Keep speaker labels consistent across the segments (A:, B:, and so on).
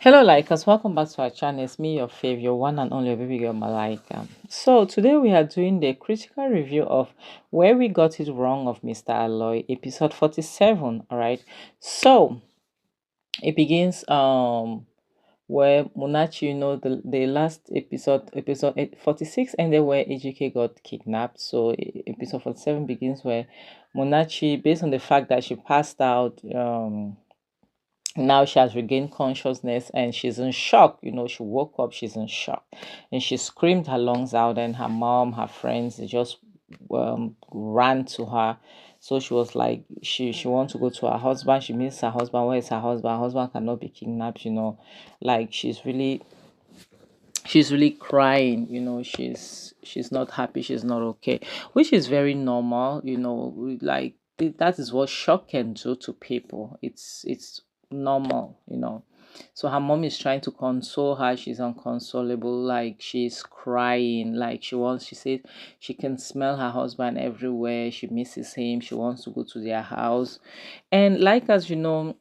A: Hello, likers. Welcome back to our channel. It's me, your favorite one and only baby girl, Malika. So today we are doing the critical review of Where We Got It Wrong of Mr. Alloy, episode 47. All right. So it begins where Munachi, the last episode 46, ended where Ejike got kidnapped. So episode 47 begins where Munachi, based on the fact that she passed out, now she has regained consciousness and she's in shock. She woke up, she's in shock, and she screamed her lungs out, and her mom, her friends, they just ran to her. So she was like, she wants to go to her husband. She misses her husband. Where is her husband? Her husband cannot be kidnapped. Like she's really crying. She's not happy, she's not okay, which is very normal. Like that is what shock can do to people. It's normal. So her mom is trying to console her. She's unconsolable. Like she's crying. Like she said she can smell her husband everywhere. She misses him. She wants to go to their house. And like, as you know,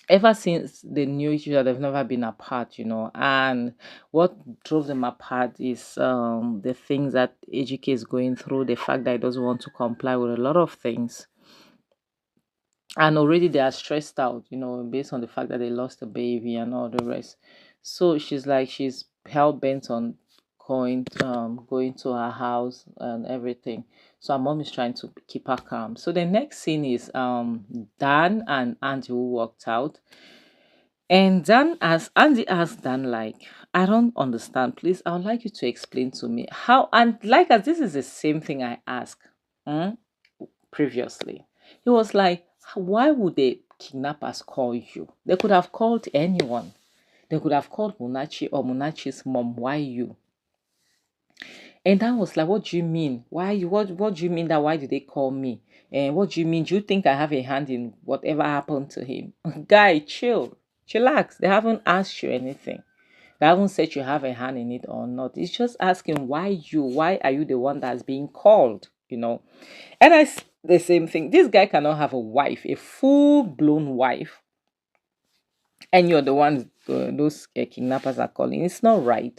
A: ever since they knew each other, they've never been apart. And what drove them apart is the things that Ejike is going through, the fact that he doesn't want to comply with a lot of things, and already they are stressed out, based on the fact that they lost a baby and all the rest. So she's hell bent on going to her house and everything. So her mom is trying to keep her calm. So the next scene is Dan and Andy who walked out. And Andy asked Dan, like, I don't understand. Please, I would like you to explain to me how. And like, as this is the same thing I asked previously. He was like, why would the kidnappers call you? They could have called anyone. They could have called Munachi or Munachi's mom. Why you? And Dan was like, what do you mean? Why you? What do you mean that why did they call me? And what do you mean? Do you think I have a hand in whatever happened to him? Guy, chill. Chillax. They haven't asked you anything. They haven't said you have a hand in it or not. It's just asking why you? Why are you the one that's being called? And the same thing. This guy cannot have a wife, a full-blown wife, and you're the ones those kidnappers are calling. It's not right.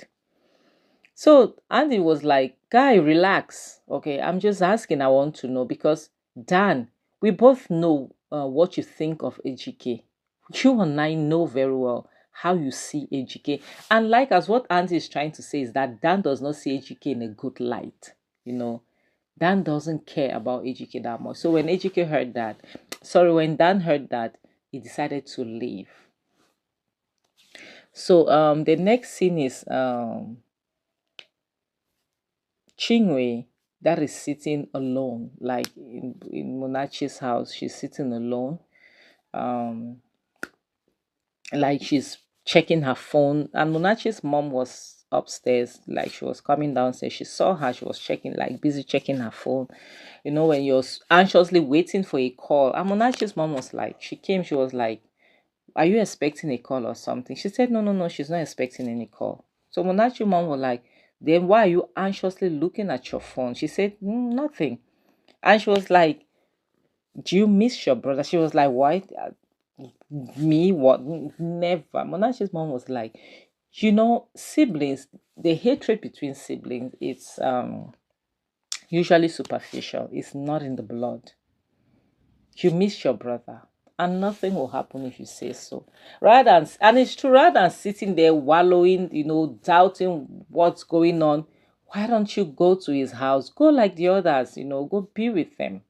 A: So Andy was like, "Guy, relax. Okay, I'm just asking. I want to know because Dan, we both know what you think of AGK. You and I know very well how you see AGK. And like as what Andy is trying to say is that Dan does not see AGK in a good light. Dan doesn't care about Ejike that much. So when when Dan heard that, he decided to leave. So the next scene is Chingu that is sitting alone, like in Monachi's house. She's sitting alone. Um like she's checking her phone, and Monachi's mom was upstairs, like she was coming downstairs. She saw her, she was checking, like busy checking her phone. When you're anxiously waiting for a call. And Monachi's mom was like, she came, she was like, are you expecting a call or something? She said, no, no, no, she's not expecting any call. So Monachi's mom was like, then why are you anxiously looking at your phone? She said, nothing. And she was like, do you miss your brother? She was like, why? Me? What? Never. Monachi's mom was like, siblings, the hatred between siblings, it's usually superficial. It's not in the blood. You miss your brother, and nothing will happen if you say so. And it's true, rather than sitting there wallowing, doubting what's going on, why don't you go to his house? Go like the others, go be with them.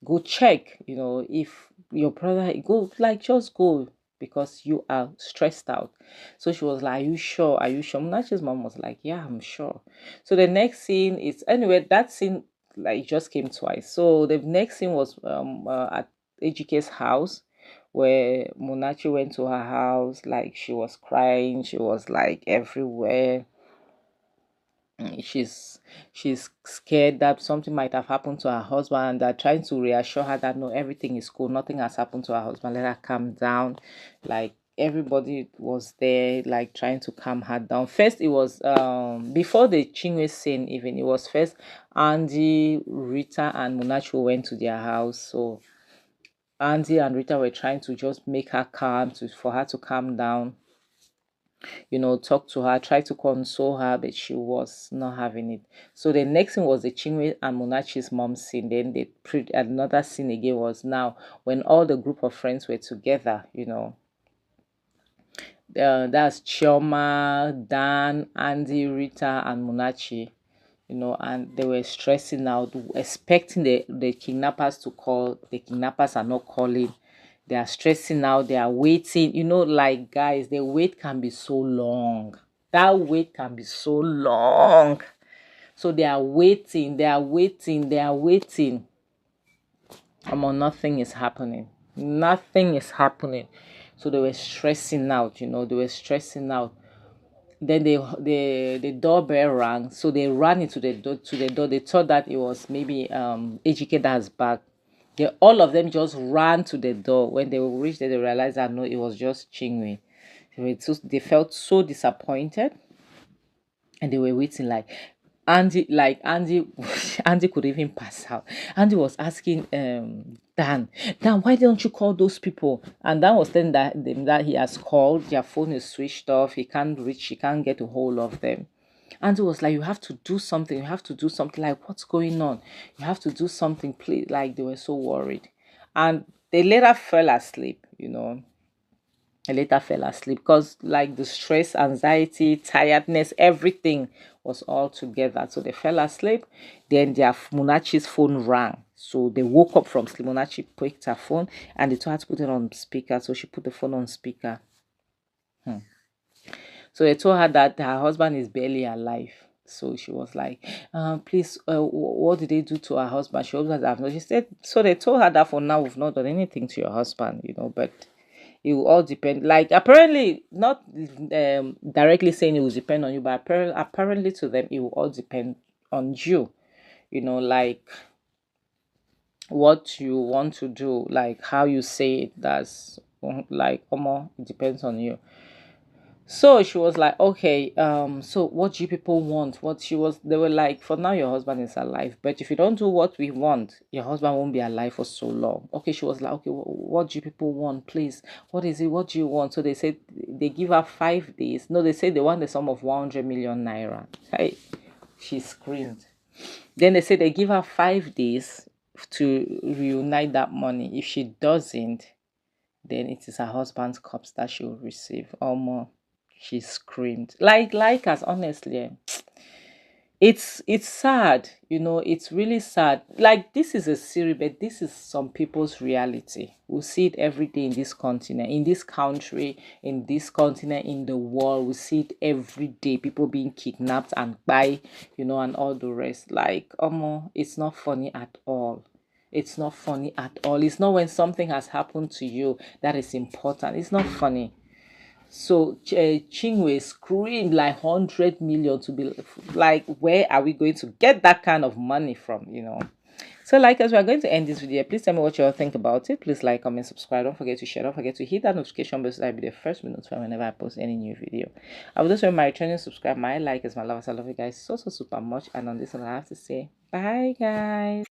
A: Go check, if your brother, go, like, just go because you are stressed out. So she was like, are you sure? Are you sure? Munachi's mom was like, yeah, I'm sure. So the next scene is, anyway, that scene like just came twice. So the next scene was at Ejike's house, where Munachi went to her house. Like she was crying, she was like everywhere. She's scared that something might have happened to her husband, and they're trying to reassure her that no, everything is cool, nothing has happened to her husband, let her calm down. Like everybody was there, like trying to calm her down. First it was before the Chinwe scene, even it was first Andy, Rita and Munacho went to their house. So Andy and Rita were trying to just make her calm, for her to calm down, talk to her, try to console her, but she was not having it. So the next thing was the Chinwe and Monachi's mom scene. Then another scene again was now when all the group of friends were together, that's Chioma, Dan, Andy, Rita, and Munachi, and they were stressing out, expecting the kidnappers to call. The kidnappers are not calling. They are stressing out. They are waiting. Like, guys, the wait can be so long. That wait can be so long. So they are waiting. They are waiting. They are waiting. Nothing is happening. Nothing is happening. So they were stressing out. They were stressing out. Then the doorbell rang, so they ran into the door. They thought that it was maybe Ejike that's back. All of them just ran to the door. When they reached there, they realized that no, it was just Chinwe. They felt so disappointed, and they were waiting Andy Andy could even pass out. Andy was asking Dan, why don't you call those people? And Dan was telling them that he has called, their phone is switched off, he can't get a hold of them. Andy was like, you have to do something, like, what's going on? You have to do something, please. Like, they were so worried. And they later fell asleep. I later fell asleep because, like, the stress, anxiety, tiredness, everything was all together. So they fell asleep. Then their Munachi's phone rang. So they woke up from sleep. Munachi picked her phone and they told her to put it on speaker. So she put the phone on speaker. So they told her that her husband is barely alive. So she was like, please, what did they do to her husband? She hopes that I've not. She said, so they told her that for now we've not done anything to your husband, but it will all depend. Like, apparently, not directly saying it will depend on you, but apparently to them, it will all depend on you. Like what you want to do, like how you say it. That's like, it depends on you. So she was like, okay, so what do you people want? They were like, for now, your husband is alive, but if you don't do what we want, your husband won't be alive for so long. Okay, she was like, okay, what do you people want, please? What is it? What do you want? So they said they give her 5 days. No, they said they want the sum of 100 million naira. Hey, she screamed. Then they said they give her 5 days to reunite that money. If she doesn't, then it is her husband's corpse that she will receive, or more. She screamed like us, honestly. It's sad, it's really sad. Like, this is a series, but this is some people's reality. We see it every day in this continent, in this country, in this continent, in the world. We see it every day, people being kidnapped and by, and all the rest. Like, it's not funny at all. It's not funny at all. It's not when something has happened to you that is important. It's not funny. So Chinwe screamed like 100 million, to be like, where are we going to get that kind of money from, So, like, as we are going to end this video, please tell me what you all think about it. Please like, comment, subscribe. Don't forget to share. Don't forget to hit that notification bell so that I'll be the first to be notified whenever I post any new video. I would also remember my returning subscribe. My like is my love. I love you guys so super much. And on this one, I have to say bye, guys.